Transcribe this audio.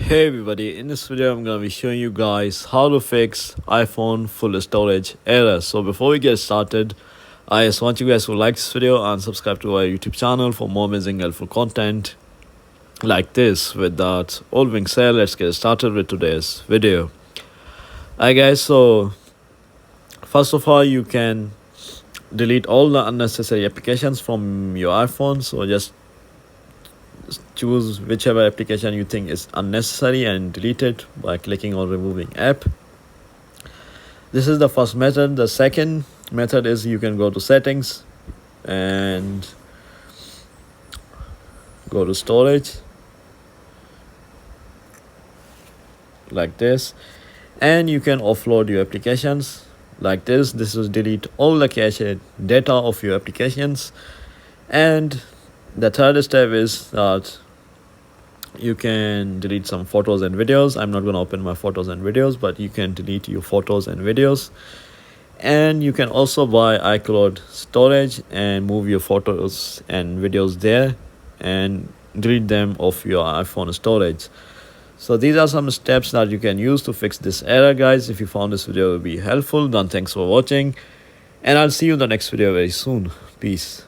Hey everybody, in this video I'm going to be showing you guys how to fix iPhone full storage error. So before we get started, I just want you guys to like this video and subscribe to our YouTube channel for more amazing helpful content like this. With that all being said, let's get started with today's video. Alright guys, so first of all, you can delete all the unnecessary applications from your iPhone. So just choose whichever application you think is unnecessary and delete it by clicking on removing app. This is the first method. The second method is you can go to settings and go to storage like this, and you can offload your applications like this. This will delete all the cache data of your applications. And the third step is that you can delete some photos and videos. I'm not going to open my photos and videos, but you can delete your photos and videos. And you can also buy iCloud storage and move your photos and videos there and delete them off your iPhone storage. So these are some steps that you can use to fix this error, guys. If you found this video will be helpful, then thanks for watching, and I'll see you in the next video very soon. Peace.